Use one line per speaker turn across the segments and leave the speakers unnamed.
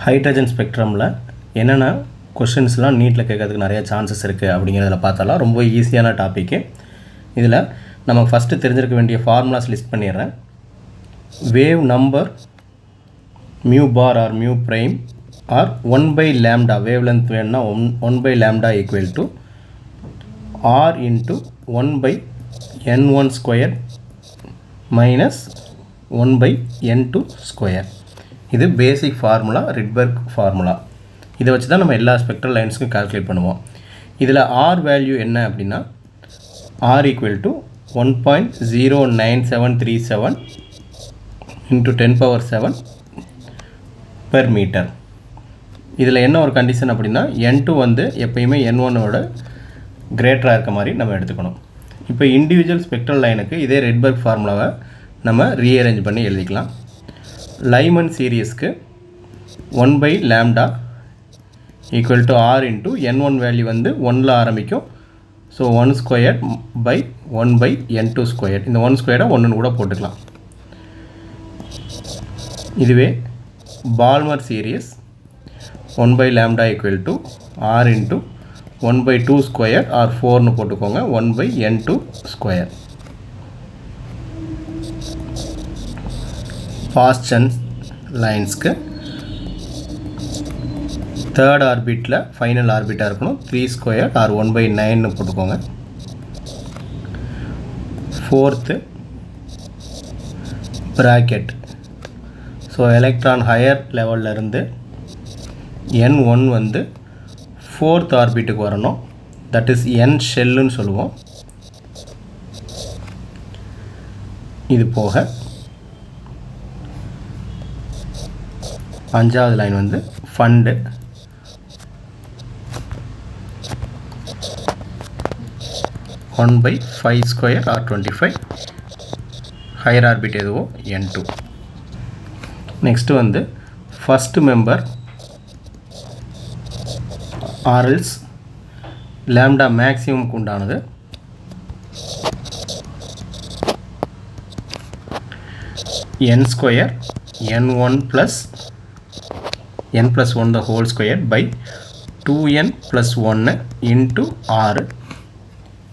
Hydrogen ஸ்பெக்ட்ரமில் என்னென்ன கொஷின்ஸ்லாம் நீட்டில் கேட்கறதுக்கு நிறைய சான்சஸ் இருக்குது அப்படிங்கிறதுல பார்த்தாலாம் ரொம்ப ஈஸியான டாப்பிக்கு. இதில் நம்ம ஃபஸ்ட்டு தெரிஞ்சிருக்க வேண்டிய ஃபார்முலாஸ் லிஸ்ட் பண்ணிடுறேன். Wave number mu bar or mu prime or 1/λ wavelength வேணும்னா 1/λ equal to r into 1/n1 square minus 1/n2 square. இது பேசிக் ஃபார்முலா, ரிட்பர்க் ஃபார்முலா. இதை வச்சு தான் நம்ம எல்லா ஸ்பெக்ட்ரல் லைன்ஸுக்கும் கால்குலேட் பண்ணுவோம். இதில் ஆர் வேல்யூ என்ன அப்படின்னா R equal to 1.09737 into 10⁻7 per metre. இதில் என்ன ஒரு கண்டிஷன் அப்படின்னா n2 வந்து எப்பயுமே n1ஓட கிரேட்டராக இருக்க மாதிரி நம்ம எடுத்துக்கணும். இப்போ இண்டிவிஜுவல் ஸ்பெக்ட்ரல் லைனுக்கு இதே ரிட்பர்க் ஃபார்முலாவை நம்ம ரீஅரேஞ்ச் பண்ணி எழுதிக்கலாம். லைமன் சீரியஸ்க்கு 1/λ equal to R into n1 value வந்து 1ல் ஆரம்பிக்கும். So 1 square by 1/n2 square. இந்த 1 ஸ்கொயரை 1ன்னு கூட போட்டுக்கலாம். இதுவே Balmer series 1/λ equal to R into 1/2 square or 4ன்னு போட்டுக்கோங்க, 1/n2 ஸ்கொயர். பாஸ்டன் லைன்ஸ்க்கு தேர்ட் ஆர்பிட்டில் ஃபைனல் ஆர்பிட்டாக இருக்கணும். 3 ஸ்கொயர் ஆர் 1/9ன்னு போட்டுக்கோங்க. Fourth Brackett. So electron higher லெவலில் இருந்து n1 வந்து ஃபோர்த் ஆர்பிட்டுக்கு வரணும். தட் இஸ் n ஷெல்லுன்னு சொல்லுவோம். இது போக அஞ்சாவது லைன் வந்து ஃபண்டு. One by 5 square or 25. Higher orbit எதுவோ n2. நெக்ஸ்ட்டு வந்து ஃபஸ்ட்டு மெம்பர் ஆர்எல்ஸ் லேம்டா மேக்ஸிமம்க்கு உண்டானது. n square n1 plus n+1 the whole square by 2n plus 1 into r.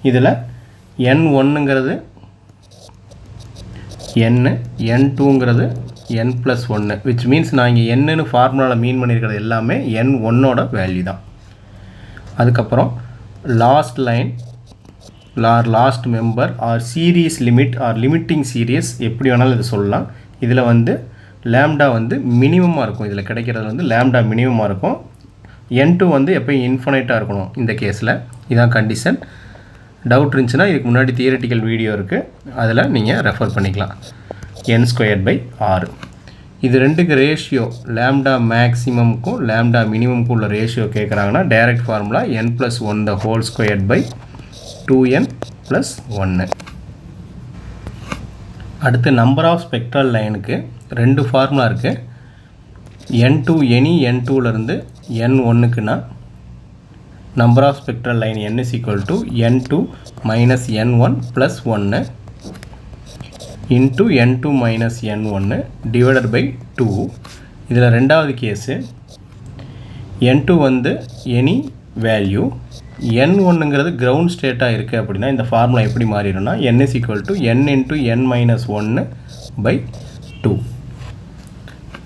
இதில் n1ங்கிறது n, n2ங்கிறது n+1, which means நான் இங்கே என்னன்னு ஃபார்முலாவில் மீன் பண்ணியிருக்கிறது எல்லாமே n1ஓட வேல்யூ தான். அதுக்கப்புறம் last line last member or series limit or limiting series எப்படி வேணாலும் இது சொல்லலாம். இதில் வந்து லேம்டா வந்து மினிமமாக இருக்கும். இதில் கிடைக்கிறது வந்து லேம்டா மினிமமாக இருக்கும். n2 வந்து எப்போயும் இன்ஃபினைட்டாக இருக்கணும். இந்த கேஸில் இதான் கண்டிஷன். டவுட் இருந்துச்சுன்னா இதுக்கு முன்னாடி தியரிட்டிக்கல் வீடியோ இருக்குது, அதில் நீங்கள் ரெஃபர் பண்ணிக்கலாம். n²/r. இது ரெண்டுக்கு ரேஷியோ லேம்டா மேக்ஸிமம்க்கும் லேம்டா மினிமம்க்கும் உள்ள ரேஷியோ கேட்குறாங்கன்னா direct formula n+1 the whole square by 2n plus 1. அடுத்து நம்பர் ஆஃப் ஸ்பெக்ட்ரல் லைனுக்கு ரெண்டு ஃபார்முலா இருக்குது. n2 எனி n2லேருந்து n1க்குன்னா number of spectral line n is equal to n2 minus n1 plus 1 into n2 minus n1 divided by 2. இதில் ரெண்டாவது case n2 வந்து any value, n1ங்கிறது ground ஸ்டேட்டாக இருக்குது அப்படின்னா இந்த ஃபார்முலா எப்படி மாறிடும்னா n is equal to n into n minus 1 by 2.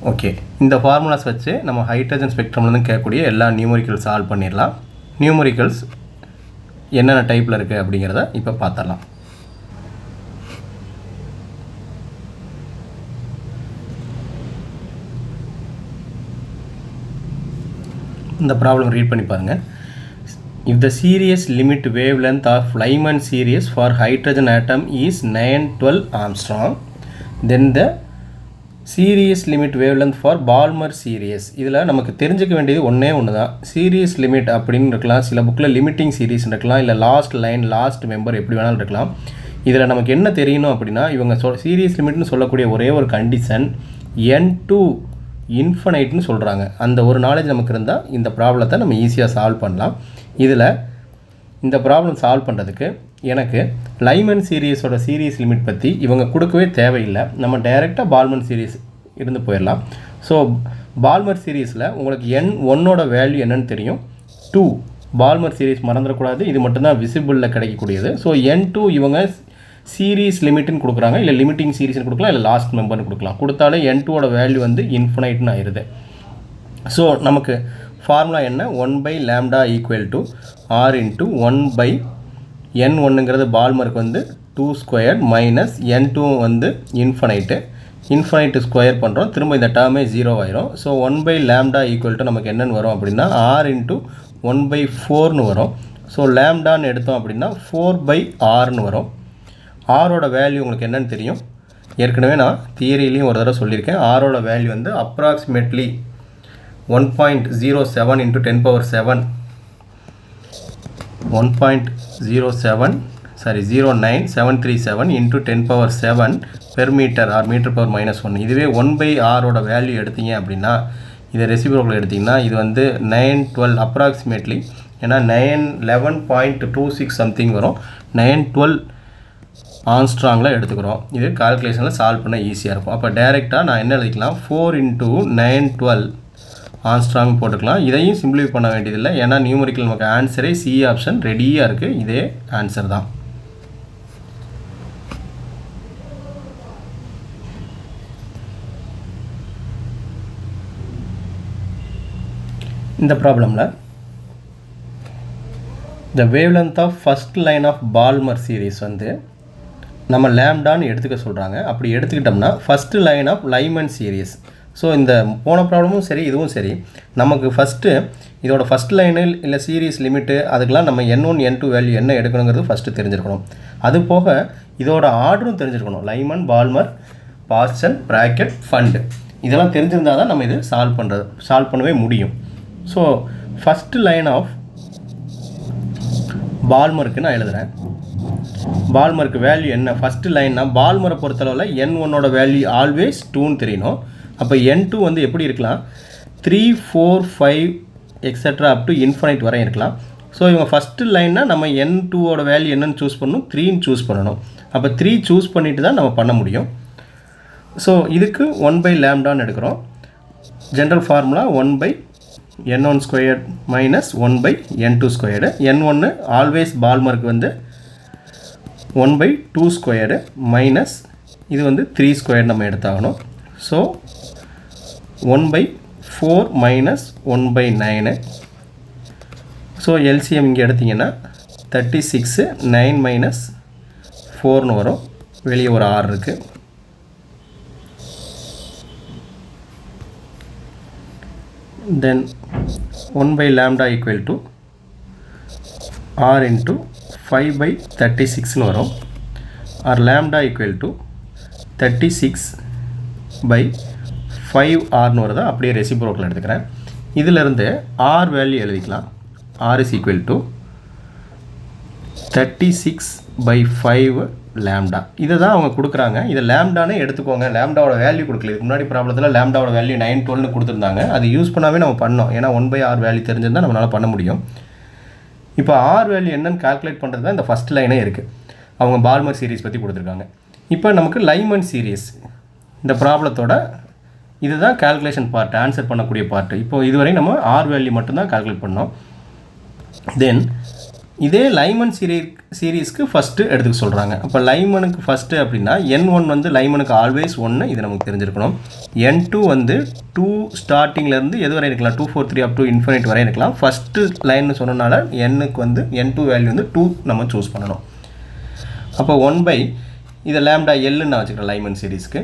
Okay, இந்த formulas வச்சு நம்ம ஹைட்ரஜன் ஸ்பெக்ட்ரம்லேருந்து கேட்கக்கூடிய எல்லா நியூமரிக்கல்ஸ் சால்வ் பண்ணிடலாம். நியூமரிக்கல்ஸ் என்னென்ன டைப்பில் இருக்குது அப்படிங்கிறத இப்போ பார்த்துடலாம். இந்த ப்ராப்ளம் ரீட் பண்ணி பாருங்கள். If the series limit wavelength of Lyman series for hydrogen atom is 912 Armstrong, then the series limit wavelength for Balmer series. இதில் நமக்கு தெரிஞ்சுக்க வேண்டியது ஒன்றே ஒன்று தான். சீரியஸ் லிமிட் அப்படின்னு இருக்கலாம், சில புக்கில் லிமிட்டிங் சீரீஸ் இருக்கலாம், இல்லை லாஸ்ட் லைன் லாஸ்ட் மெம்பர் எப்படி வேணாலும் இருக்கலாம். இதில் நமக்கு என்ன தெரியணும் அப்படின்னா இவங்க சீரியஸ் லிமிட்னு சொல்லக்கூடிய ஒரே ஒரு கண்டிஷன் n2 இன்ஃபனைட்னு சொல்கிறாங்க. அந்த ஒரு நாலேஜ் நமக்கு இருந்தால் இந்த ப்ராப்ளத்தை நம்ம ஈஸியாக சால்வ் பண்ணலாம். இதில் இந்த ப்ராப்ளம் சால்வ் பண்ணுறதுக்கு எனக்கு லைமன் சீரியஸோட சீரீஸ் லிமிட் பற்றி இவங்க கொடுக்கவே தேவையில்லை. நம்ம டைரெக்டாக பால்மன் சீரீஸ் இருந்து போயிடலாம். ஸோ பால்மர் சீரீஸில் உங்களுக்கு n1ஓட வேல்யூ என்னன்னு தெரியும், 2. பால்மர் சீரீஸ் மறந்துடக்கூடாது, இது மட்டும்தான் விசிபிளில் கிடைக்கக்கூடியது. ஸோ n2 இவங்க சீரீஸ் லிமிட்னு கொடுக்குறாங்க, இல்லை லிமிட்டிங் சீரீஸ்னு கொடுக்கலாம், இல்லை லாஸ்ட் மெம்பர்னு கொடுக்கலாம். கொடுத்தாலே n2ஓட வேல்யூ வந்து இன்ஃபினைட்னு ஆயிடுது. ஸோ நமக்கு ஃபார்முலா என்ன, 1/λ ஈக்குவல் r இன்ட்டு 1/n1ங்கிறது பால்மருக்கு வந்து 2 ஸ்கொயர் மைனஸ் n2 வந்து இன்ஃபனைட்டு ஸ்கொயர் பண்ணுறோம், திரும்ப இந்த டேர்மே 0 ஆயிரும். ஸோ 1/λ ஈக்குவல் நமக்கு என்னென்னு வரும் அப்படின்னா r இன்ட்டு 1/4ன்னு வரும். ஸோ லேம்டான்னு எடுத்தோம் அப்படின்னா 4/rன்னு வரும். ஆரோட வேல்யூ உங்களுக்கு என்னன்னு தெரியும், ஏற்கனவே நான் தியரிலையும் ஒரு தடவை சொல்லியிருக்கேன். ஆரோட வேல்யூ வந்து approximately 1.07 into 10 power 7 0.0937 into 10 power 7 per meter or meter power -1. இதுவே 1/r வேல்யூ எடுத்தீங்க அப்படின்னா, இதை ரெசிப்ரோக்கல் எடுத்திங்கன்னா இது வந்து 912 அப்ராக்சிமேட்லி, ஏன்னா 911.26 சம்திங் வரும், 912 ஆம்ஸ்ட்ராங்கில் எடுத்துக்கிறோம். இது கால்குலேஷனில் சால்வ் பண்ண ஈஸியாக இருக்கும். அப்போ டைரெக்டாக நான் என்ன எழுதிக்கலாம், 4 into 912 ஆம்ஸ்ட்ராங் போட்டுக்கலாம். இதையும் சிம்பிளிஃபை பண்ண வேண்டியதில்லை, ஏன்னா நியூமரிக்கல் நமக்கு ஆன்சரே சி ஆப்ஷன் ரெடியாக இருக்குது, இதே ஆன்சர் தான். இந்த ப்ராப்ளமில் the wavelength of first line of Balmer series வந்து நம்ம லேம்டான்னு எடுத்துக்க சொல்கிறாங்க. அப்படி எடுத்துக்கிட்டோம்னா first line of Lyman series. So இந்த போன ப்ராப்ளமும் சரி இதுவும் சரி, நமக்கு ஃபஸ்ட்டு இதோட ஃபஸ்ட் லைனில் இல்லை சீரீஸ் லிமிட்டு அதுக்கெலாம் நம்ம n1 n2 வேல்யூ என்ன எடுக்கணுங்கிறது ஃபஸ்ட்டு தெரிஞ்சிருக்கணும். அது போக இதோட ஆர்டரும் தெரிஞ்சிருக்கணும், லைமன், பால்மர், பார்சன், ப்ராக்கெட், ஃபண்டு, இதெல்லாம் தெரிஞ்சிருந்தால் தான் நம்ம இது சால்வ் பண்ணவே முடியும். ஸோ ஃபஸ்ட்டு லைன் ஆஃப் பால்மருக்கு நான் எழுதுகிறேன். பால்மருக்கு வேல்யூ என்ன, ஃபஸ்ட்டு லைன்னா பால்மரை பொறுத்தளவில் n1ஓட வேல்யூ ஆல்வேஸ் 2ன்னு தெரியணும். அப்போ n2 வந்து எப்படி இருக்கலாம், 3, 4, 5 எக்ஸட்ரா அப் டு இன்ஃபைனைட் வரை இருக்கலாம். ஸோ இவங்க ஃபஸ்ட்டு லைன்னா நம்ம n2ஓட வேல்யூ என்னன்னு சூஸ் பண்ணணும், 3ன்னு சூஸ் பண்ணணும். அப்போ 3 சூஸ் பண்ணிட்டு தான் நம்ம பண்ண முடியும். ஸோ இதுக்கு 1/λன்னு எடுக்கிறோம். General formula 1/n1 squared minus 1/n2 squared. n1 always பால்மருக்கு வந்து 1/2 ஸ்கொயர்டு மைனஸ் இது வந்து 3 ஸ்கொயர் நம்ம எடுத்தாகணும். So 1/4 minus 1/9. ஸோ எல்சிஎம் இங்கே எடுத்திங்கன்னா 36, 9 மைனஸ் 4ன்னு வரும், வெளியே ஒரு 6 இருக்குது. தென் 1/λ ஈக்குவல் டு r இன்ட்டு 5/36ன்னு வரும். ஆர் லேம்டா ஈக்குவல் டு 36/5rன்னு வருதா, அப்படியே ரெசிப்ரோக்கல் எடுத்துக்கிறேன். இதிலிருந்து r வேல்யூ எழுதிக்கலாம். r is equal to 36/5 lambda. இதை தான் அவங்க கொடுக்குறாங்க. இதை லேம்டானே எடுத்துக்கோங்க, லேம்டாவோட வேல்யூ கொடுக்கல. இதுக்கு முன்னாடி ப்ராப்ளத்தில் லேம்டாவோட வேல்யூ 912ன்னு கொடுத்துருந்தாங்க, அது யூஸ் பண்ணாவே நம்ம பண்ணோம், ஏன்னா 1/r வேல்யூ தெரிஞ்சிருந்தால் நம்மளால் பண்ண முடியும். இப்போ r வேல்யூ என்னன்னு கால்குலேட் பண்ணுறது தான் இந்த ஃபஸ்ட் லைனே இருக்குது. அவங்க பால்மர் சீரீஸ் பற்றி கொடுத்துருக்காங்க. இப்போ நமக்கு லைமன் சீரீஸ் இந்த ப்ராப்ளத்தோட இதுதான் கால்குலேஷன் பார்ட், ஆன்சர் பண்ணக்கூடிய பார்ட்டு. இப்போது இதுவரை நம்ம r வேல்யூ மட்டும்தான் கால்குலேட் பண்ணோம். தென் இதே லைமன் சீரீஸ்க்கு ஃபஸ்ட்டு எடுத்துக்க சொல்கிறாங்க. அப்போ லைமனுக்கு ஃபஸ்ட்டு அப்படின்னா n1 வந்து லைமனுக்கு ஆல்வேஸ் 1, இது நமக்கு தெரிஞ்சிருக்கணும். n2 வந்து 2 ஸ்டார்டிங்லேருந்து எது வரை இருக்கலாம், 2, 4, 3 அப் டு இன்ஃபினைட் வரை இருக்கலாம். ஃபஸ்ட்டு லைன்னு சொன்னனால n-க்கு வந்து n2 வேல்யூ வந்து 2 நம்ம சூஸ் பண்ணணும். அப்போ 1/, இதை லேம்டா எல்லுன்னு நான் வச்சுக்கிறேன் லைமன் சீரீஸ்க்கு.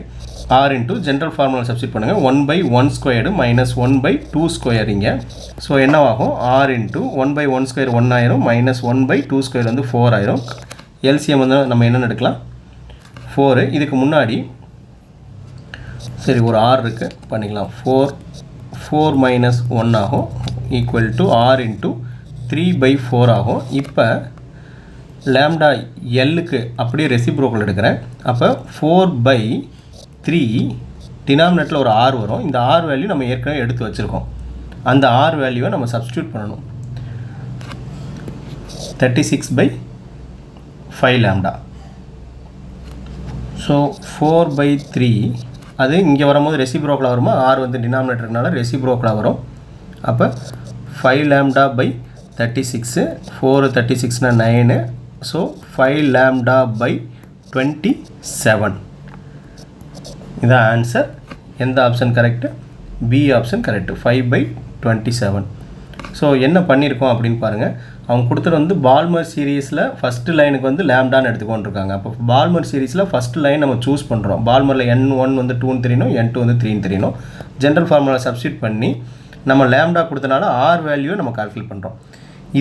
r into general formula substitute பண்ணுங்கள், 1/1 ஸ்கொயர்டு மைனஸ் 1/2 ஸ்கொயர் இங்கே. ஸோ என்னவாகும், r இன்ட்டு 1/1 ஸ்கொயர் 1 ஆயிரும், மைனஸ் 1/2 ஸ்கொயர் வந்து 4 ஆயிரும். எல்சிஎம் வந்து நம்ம என்னென்னு எடுக்கலாம், 4. இதுக்கு முன்னாடி சரி ஒரு r இருக்குது, பண்ணிக்கலாம். 4 மைனஸ் 1 ஆகும், ஈக்குவல் டு r இன்ட்டு 3/4 ஆகும். இப்போ லேம்டா எல்லுக்கு அப்படியே ரெசிப்ரோக்கல் எடுக்கிறேன். அப்போ 4/3 டினாமினேட்டில் ஒரு r வரும். இந்த r வேல்யூ நம்ம ஏற்கனவே எடுத்து வச்சுருக்கோம். அந்த r வேல்யூவை நம்ம சப்ஸ்டியூட் பண்ணணும். 36/5 லேம்டா. ஸோ 4/3 அது இங்கே வரும்போது ரெசிப்ரோக்கலாக வருமா, ஆர் வந்து டினாமினேட்டர்னால ரெசிப்ரோக்கலாக வரும். அப்போ 5 lambda by 36, 4 36னா 9, ஸோ 5 lambda by 27. இதான் ஆன்சர். எந்த option correct? B option correct, 5 by 27. So என்ன பண்ணியிருக்கோம் அப்படின்னு பாருங்கள். அவங்க கொடுத்துட்டு வந்து பால்மர் சீரீஸில் ஃபஸ்ட்டு லைனுக்கு வந்து லேம்டான்னு எடுத்துக்கொண்டிருக்காங்க. அப்போ பால்மர் சீரீஸில் ஃபஸ்ட்டு லைன் நம்ம சூஸ் பண்ணுறோம். பால்மரில் N1 வந்து 2ன்னு தெரியணும், N2 வந்து 3ன்னு தெரியணும். ஜென்ரல் ஃபார்முலா சப்ஸ்டியூட் பண்ணி நம்ம லேம்டா கொடுத்தனால ஆர் வேல்யூவை நம்ம கால்குலேட் பண்ணுறோம்.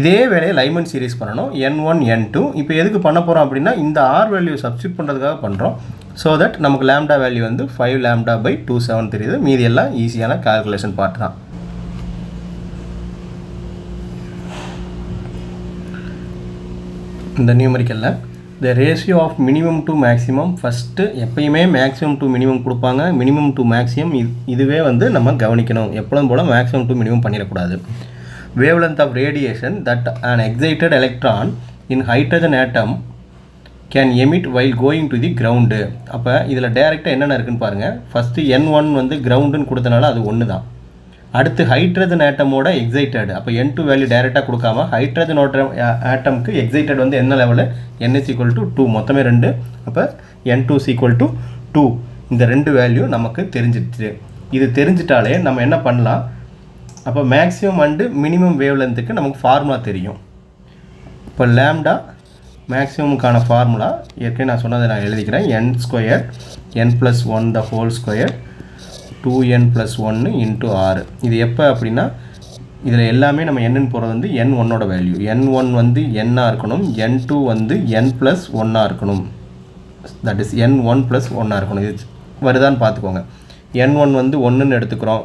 இதே வேலையை லைமன் சீரீஸ் பண்ணணும், N1 N2. இப்போ எதுக்கு பண்ண போகிறோம் அப்படின்னா இந்த ஆர் வேல்யூ சப்ஸ்டியூட் பண்ணுறதுக்காக பண்ணுறோம். ஸோ தட் நமக்கு லேம்டா வேல்யூ வந்து 5 lambda by 27 தெரியுது. மீதி எல்லாம் ஈஸியான கால்குலேஷன் பார்ட் தான். இந்த நியூமரிக்கலில் the ratio of minimum to maximum, first எப்பயுமே மேக்ஸிமம் டு மினிமம் கொடுப்பாங்க. மினிமம் டு மேக்ஸிமம் இதுவே வந்து நம்ம கவனிக்கணும். எப்பொழுதும் போல் மேக்ஸிமம் டு மினிமம் பண்ணிடக்கூடாது. wavelength of radiation that an excited electron in hydrogen atom can emit while going to the ground. அப்போ இதில் டேரெக்டாக என்னென்ன இருக்குன்னு பாருங்கள். ஃபஸ்ட்டு N1 வந்து கிரவுண்டுன்னு கொடுத்தனால அது ஒன்று தான். அடுத்து ஹைட்ரஜன் ஆட்டமோட எக்ஸைட்டட், அப்போ N2 வேல்யூ டேரெக்டாக கொடுக்காம ஹைட்ரஜன் ஆட்டம்க்கு எக்ஸைட்டட் வந்து என்ன level, N is equal to 2, மொத்தமே 2. அப்போ N2 is equal to 2. இந்த 2 வேல்யூ நமக்கு தெரிஞ்சிடுச்சு. இது தெரிஞ்சிட்டாலே நம்ம என்ன பண்ணலாம், அப்போ மேக்ஸிமம் அண்டு மினிமம் வேவ் லென்த்துக்கு நமக்கு ஃபார்முலா தெரியும். இப்போ லேம்டா மேக்ஸிமமுக்கான ஃபார்முலா ஏற்கனவே நான் சொன்னதை நான் எழுதிக்கிறேன். n² n+1 the whole square 2n + 1 into r. இது எப்போ அப்படின்னா இதில் எல்லாமே நம்ம என்னன்னு போகிறது வந்து n1ஓட வேல்யூ. n1 வந்து n இருக்கணும், n2 வந்து n+1 இருக்கணும், தட் இஸ் n1 + 1 இருக்கணும். இது வருதான்னு பார்த்துக்கோங்க. n1 வந்து 1ன்னு எடுத்துக்கிறோம்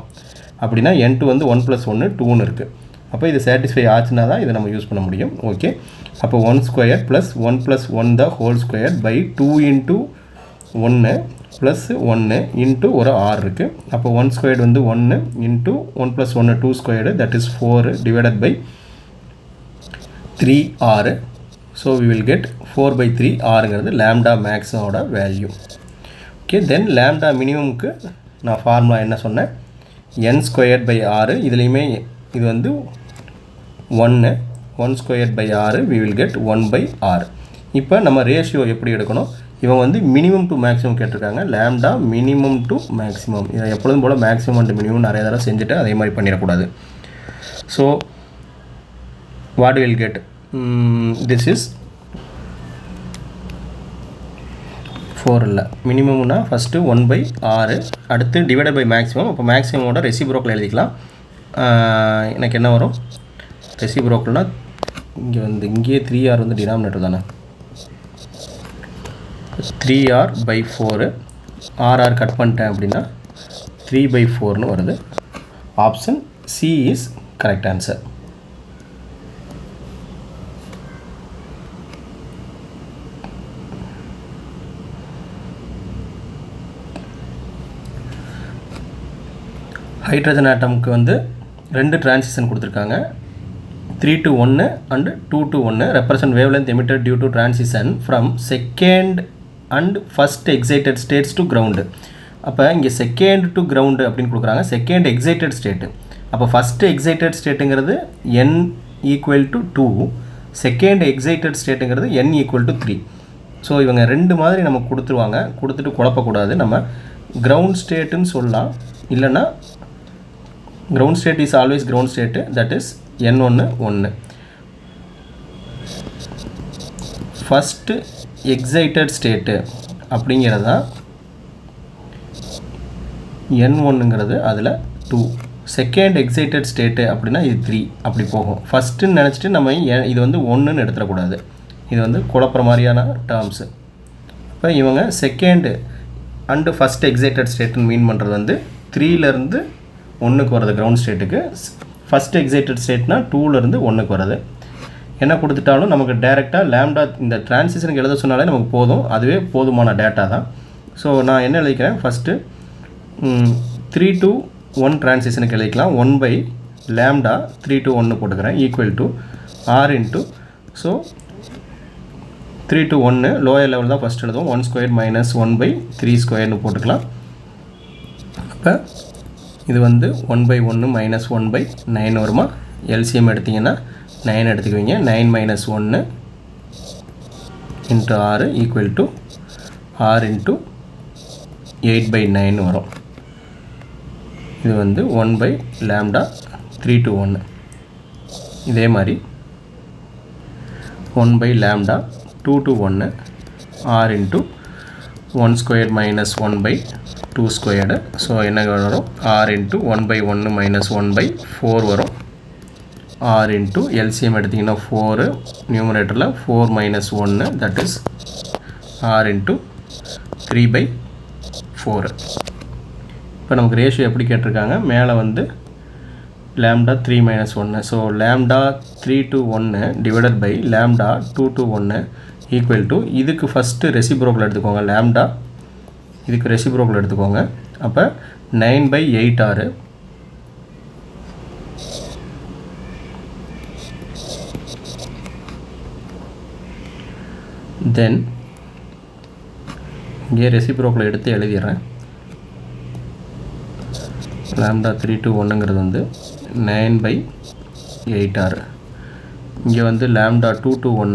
அப்படின்னா n2 வந்து 1 + 1 2ன்னு இருக்குது. அப்போ இது சாட்டிஸ்ஃபை ஆச்சுன்னா தான் இதை நம்ம யூஸ் பண்ண முடியும். ஓகே, அப்போ 1² + 1 + 1 the whole square by 2 into 1 plus 1 into ஒரு r இருக்குது. அப்போ 1² வந்து 1 into 1 + 1 2², that is 4 divided by 3r. So we will get 4/3rங்கிறது லேம்டா மேக்ஸோட வேல்யூ. ஓகே, தென் லேம்டா மினிமமுக்கு நான் ஃபார்முலா என்ன சொன்னேன், n²/r. இதுலேயுமே இது வந்து 1 1²/r, we will get 1/r. இப்போ நம்ம ரேஷியோ எப்படி எடுக்கணும், இவன் வந்து மினிமம் டு மேக்ஸிமம் கேட்டிருக்காங்க. லேம்டா மினிமம் டு மேக்ஸிமம், இதை எப்பொழுதும் போல் மேக்ஸிமம் அண்ட் மினிமம் நிறைய தடவை செஞ்சுட்டு அதே மாதிரி பண்ணிடக்கூடாது. So what will get, this is 4 இல்லை, மினிமம்னா ஃபஸ்ட்டு 1/r, அடுத்து டிவைடட் பை மேக்ஸிமம். அப்போ மேக்ஸிமமோட ரெசிப்ரோக்கல் எழுதிக்கலாம். எனக்கு என்ன வரும், ரெசிப்ரோக்கல்னால் இங்கேயே 3r வந்து டினாமினேட்டர் தானே, 3r/4, r கட் பண்ணிட்டேன் அப்படின்னா 3/4ன்னு வருது. Option C is correct answer. Hydrogen ஆட்டமுக்கு வந்து 2 டிரான்சிஷன் கொடுத்துருக்காங்க, 3 to 1 and 2 to 1 represent wavelength emitted due to transition from second and first excited states to ground. அப்போ இங்கே செகண்ட் டு கிரவுண்டு அப்படின்னு கொடுக்குறாங்க, செகண்ட் எக்ஸைட்டட் ஸ்டேட்டு. அப்போ ஃபஸ்ட்டு எக்ஸைட்டட் ஸ்டேட்டுங்கிறது n = 2, second excited ஸ்டேட்டுங்கிறது n = 3. ஸோ இவங்க 2 மாதிரி நம்ம கொடுத்துருவாங்க, கொடுத்துட்டு குழப்பக்கூடாது. நம்ம கிரவுண்ட் ஸ்டேட்டுன்னு சொல்லலாம், இல்லைன்னா ground state is always ground state, that is n1 1. First excited state அப்படிங்கிறதா n1ங்கிறது அதில் 2, செகண்ட் எக்ஸைட்டட் ஸ்டேட்டு அப்படின்னா இது 3 அப்படி போகும். ஃபஸ்ட்டுன்னு நினச்சிட்டு நம்ம இது வந்து 1ன்னு எடுத்துடக்கூடாது, இது வந்து குழப்பற மாதிரியான டேர்ம்ஸு. இப்போ இவங்க செகண்டு அண்டு ஃபஸ்ட் எக்ஸைட்டட் ஸ்டேட்டுன்னு மீன் பண்ணுறது வந்து 3லேருந்து 1க்கு வருது கிரவுண்ட் ஸ்டேட்டுக்கு, ஃபஸ்ட் எக்ஸைட்டட் ஸ்டேட்னா 2லேருந்து 1க்கு வருது. என்ன கொடுத்துட்டாலும் நமக்கு டேரெக்டாக லேம்டா இந்த டிரான்சிஷனுக்கு எழுத சொன்னாலே நமக்கு போதும், அதுவே போதுமான டேட்டா தான். ஸோ நான் என்ன எழுதிக்கிறேன், ஃபஸ்ட்டு 3 to 1 டிரான்சிஷனுக்கு எழுதிக்கலாம், 1/λ 3 to 1 போட்டுக்கிறேன், equal to r into, so 3 to 1 lower level தான் ஃபஸ்ட் எழுதுவோம், 1² - 1/3² போட்டுக்கலாம். இப்போ இது வந்து 1/1 மைனஸ் 1/9 வருமா? எல்சிஎம் எடுத்திங்கன்னா 9 எடுத்துக்குவீங்க. 9 minus 1 into 6 equal to 6 into 8/9 வரும். இது வந்து 1/λ 3 to 1. இதே மாதிரி 1/λ 2 to 1 r into 1 square minus 1/2 squared. So என்ன வரும்? r இன்ட்டு 1/1 மைனஸ் 1/4 வரும். r இன்ட்டு எல்சிஎம் எடுத்திங்கன்னா 4, நியூமரேட்டரில் 4 minus 1, that is r into 3/4. இப்போ நமக்கு ரேஷியோ எப்படி கேட்டிருக்காங்க? மேலே வந்து lambda 3 minus 1. So lambda 3 to 1 divided by lambda 2 to 1 equal to இதுக்கு ஃபஸ்ட்டு ரெசிப்ரோக்கல் எடுத்துக்கோங்க. lambda இதுக்கு ரெசிப்ரோக்கல் எடுத்துக்கோங்க. அப்போ 9/8 ஆறு. தென் இங்கே ரெசிப்ரோக்கல் எடுத்து எழுதிடுறேன். lambda 3 to 1ங்கிறது வந்து 9/8 ஆறு. இங்கே வந்து lambda 2 to 1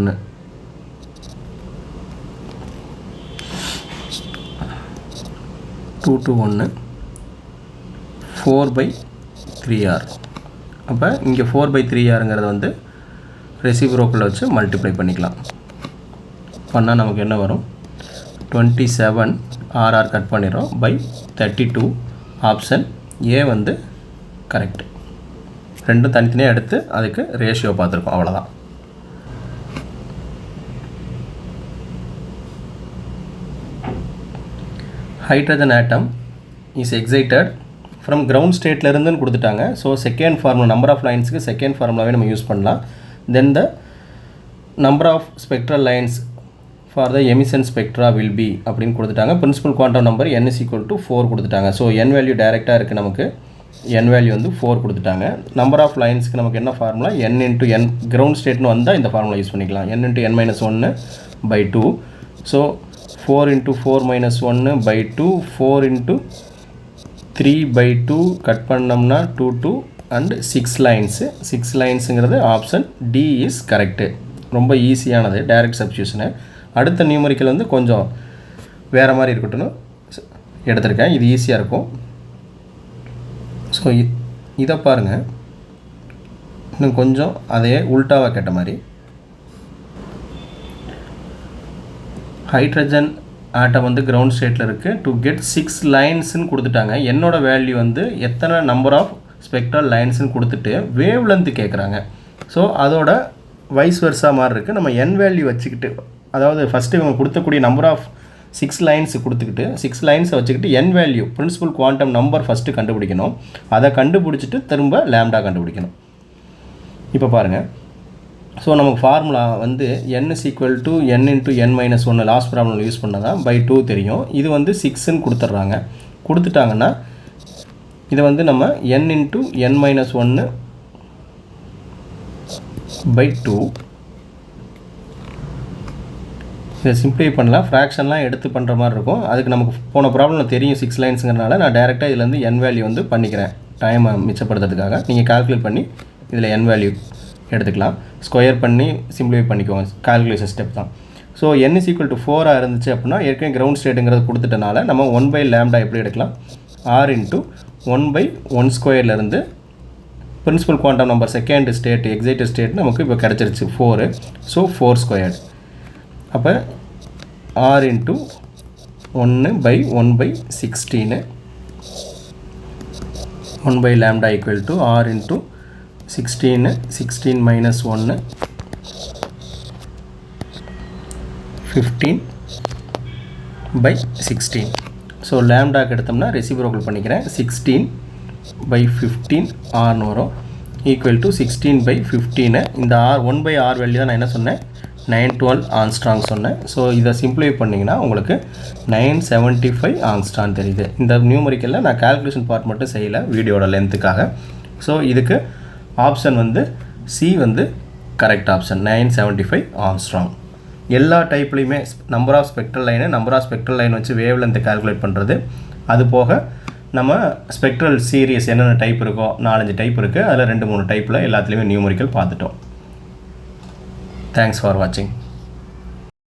2 to 1 4/3 ஆர். அப்போ இங்கே 4/3 ஆருங்கிறது வந்து ரெசிப்ரோக்கல் வச்சு மல்டிப்ளை பண்ணிக்கலாம். பண்ணால் நமக்கு என்ன வரும்? 27 ஆர் கட் பண்ணிடுறோம் பை 32. ஆப்ஷன் ஏ வந்து கரெக்ட். ரெண்டும் தனித்தனியாக எடுத்து அதுக்கு ரேஷியோ பார்த்துருக்கோம், அவ்வளோதான். Hydrogen atom is excited from ground ஸ்டேட்டில் இருந்துன்னு கொடுத்துட்டாங்க. So second formula number of லைன்ஸுக்கு செகண்ட் ஃபார்முலாவே நம்ம யூஸ் பண்ணலாம். Then the number of spectral lines for the emission spectra will be அப்படின்னு கொடுத்துட்டாங்க. Principal quantum number n is equal to 4 கொடுத்துட்டாங்க. ஸோ n வேல்யூ டைரெக்டாக இருக்குது. நமக்கு n வேல்யூ வந்து 4 கொடுத்துட்டாங்க. நம்பர் ஆஃப் லைன்ஸ்க்கு நமக்கு என்ன formula? n into n. Ground ஸ்டேட்னு வந்தால் இந்த ஃபார்முலா யூஸ் பண்ணிக்கலாம். n into n minus 1/2. So 4 into 4 minus 1/2 4 into 3/2 cut பண்ணோம்னா 2 அண்ட் 6 லைன்ஸு. 6 லைன்ஸுங்கிறது ஆப்ஷன் டி இஸ் கரெக்டு. ரொம்ப ஈஸியானது டைரக்ட் சப்ஸ்டியூஷனு. அடுத்த நியூமரிக்கல் வந்து கொஞ்சம் வேறு மாதிரி இருக்கட்டும்னு எடுத்திருக்கேன். இது ஈஸியாக இருக்கும். ஸோ இதை பாருங்கள், இன்னும் கொஞ்சம் அதே உல்டாவாக கேட்ட மாதிரி. ஹைட்ரஜன் ஆட்டம் வந்து கிரவுண்ட் ஸ்டேட்டில் இருக்குது. டு கெட் 6 லைன்ஸ்ன்னு கொடுத்துட்டாங்க. என்னோட வேல்யூ வந்து எத்தனை நம்பர் ஆஃப் ஸ்பெக்ட்ரல் லைன்ஸ்ன்னு கொடுத்துட்டு வேவ் லென்த்து கேட்குறாங்க. ஸோ அதோட வைஸ் வெர்ஸா மாதிரி இருக்குது. நம்ம n வேல்யூ வச்சுக்கிட்டு, அதாவது ஃபஸ்ட்டு இவங்க கொடுத்தக்கூடிய நம்பர் ஆஃப் 6 லைன்ஸ் கொடுத்துக்கிட்டு 6 லைன்ஸை வச்சுக்கிட்டு n value principal quantum number first கண்டுபிடிக்கணும். அதை கண்டுபிடிச்சிட்டு திரும்ப லேம்டா கண்டுபிடிக்கணும். இப்போ பாருங்கள். ஸோ நமக்கு ஃபார்முலா வந்து n is equal to n into n minus 1 last problem use பண்ணதான் /2 தெரியும். இது வந்து 6ன்னு கொடுத்துட்றாங்க. கொடுத்துட்டாங்கன்னா இதை வந்து நம்ம n into n minus 1/2 இதை சிம்ப்ளிஃபை பண்ணலாம். ஃப்ராக்ஷன்லாம் எடுத்து பண்ணுற மாதிரி இருக்கும். அதுக்கு நமக்கு போன ப்ராப்ளம் தெரியும் 6 லைன்ஸுங்கிறனால நான் டேரெக்டாக இதுலேருந்து n வேல்யூ வந்து பண்ணிக்கிறேன், டைமை மிச்சப்படுத்துறதுக்காக. நீங்கள் கால்குலேட் பண்ணி இதில் n வேல்யூ எடுத்துக்கலாம். ஸ்கொயர் பண்ணி சிம்ப்ளிஃபை பண்ணிக்கோங்க. கால்குலேஷன் ஸ்டெப் தான். So n is equal to 4 இருந்துச்சு அப்படின்னா ஏற்கனவே கிரவுண்ட் ஸ்டேட்டுங்கிறது கொடுத்துட்டனால நம்ம 1/λ எப்படி எடுக்கலாம்? r இன்ட்டு 1/1 ஸ்கொயர்லேருந்து principal quantum number second state excited state நமக்கு இப்போ கிடச்சிருச்சு 4. So 4 squared. அப்போ r into 1/1/16 1/λ equal to r into 16 16 minus 1 15/16. So லேம்டாக்கு எடுத்தோம்னா ரெசிப்ரோக்கல் பண்ணிக்கிறேன். 16/15 ஆர்னு வரும். Equal to 16/15. இந்த r 1/r வேல்யூ தான் நான் என்ன சொன்னேன்? 912 ஆங்ஸ்ட்ராங் சொன்னேன். ஸோ இதை சிம்ப்ளிஃபை பண்ணிங்கன்னா உங்களுக்கு 975 ஆங்ஸ்ட்ராங் தெரியுது. இந்த நியூமரிக்கலில் நான் கால்குலேஷன் பார்ட் மட்டும் செய்யலை வீடியோட லென்த்துக்காக. ஸோ இதுக்கு ஆப்ஷன் வந்து சி வந்து கரெக்ட் ஆப்ஷன் 975 ஆங்ஸ்ட்ராங். எல்லா டைப்லையுமே நம்பர் ஆஃப் ஸ்பெக்ட்ரல் லைன் வச்சு வேவ் லென்த்தை கால்குலேட் பண்ணுறது, அது போக நம்ம ஸ்பெக்ட்ரல் சீரியஸ் என்னென்ன டைப் இருக்கோ 4-5 டைப் இருக்குது, அதில் 2-3 டைப்பில் எல்லாத்துலேயுமே நியூமரிக்கல் பார்த்துட்டோம். தேங்க்ஸ் ஃபார் வாட்சிங்.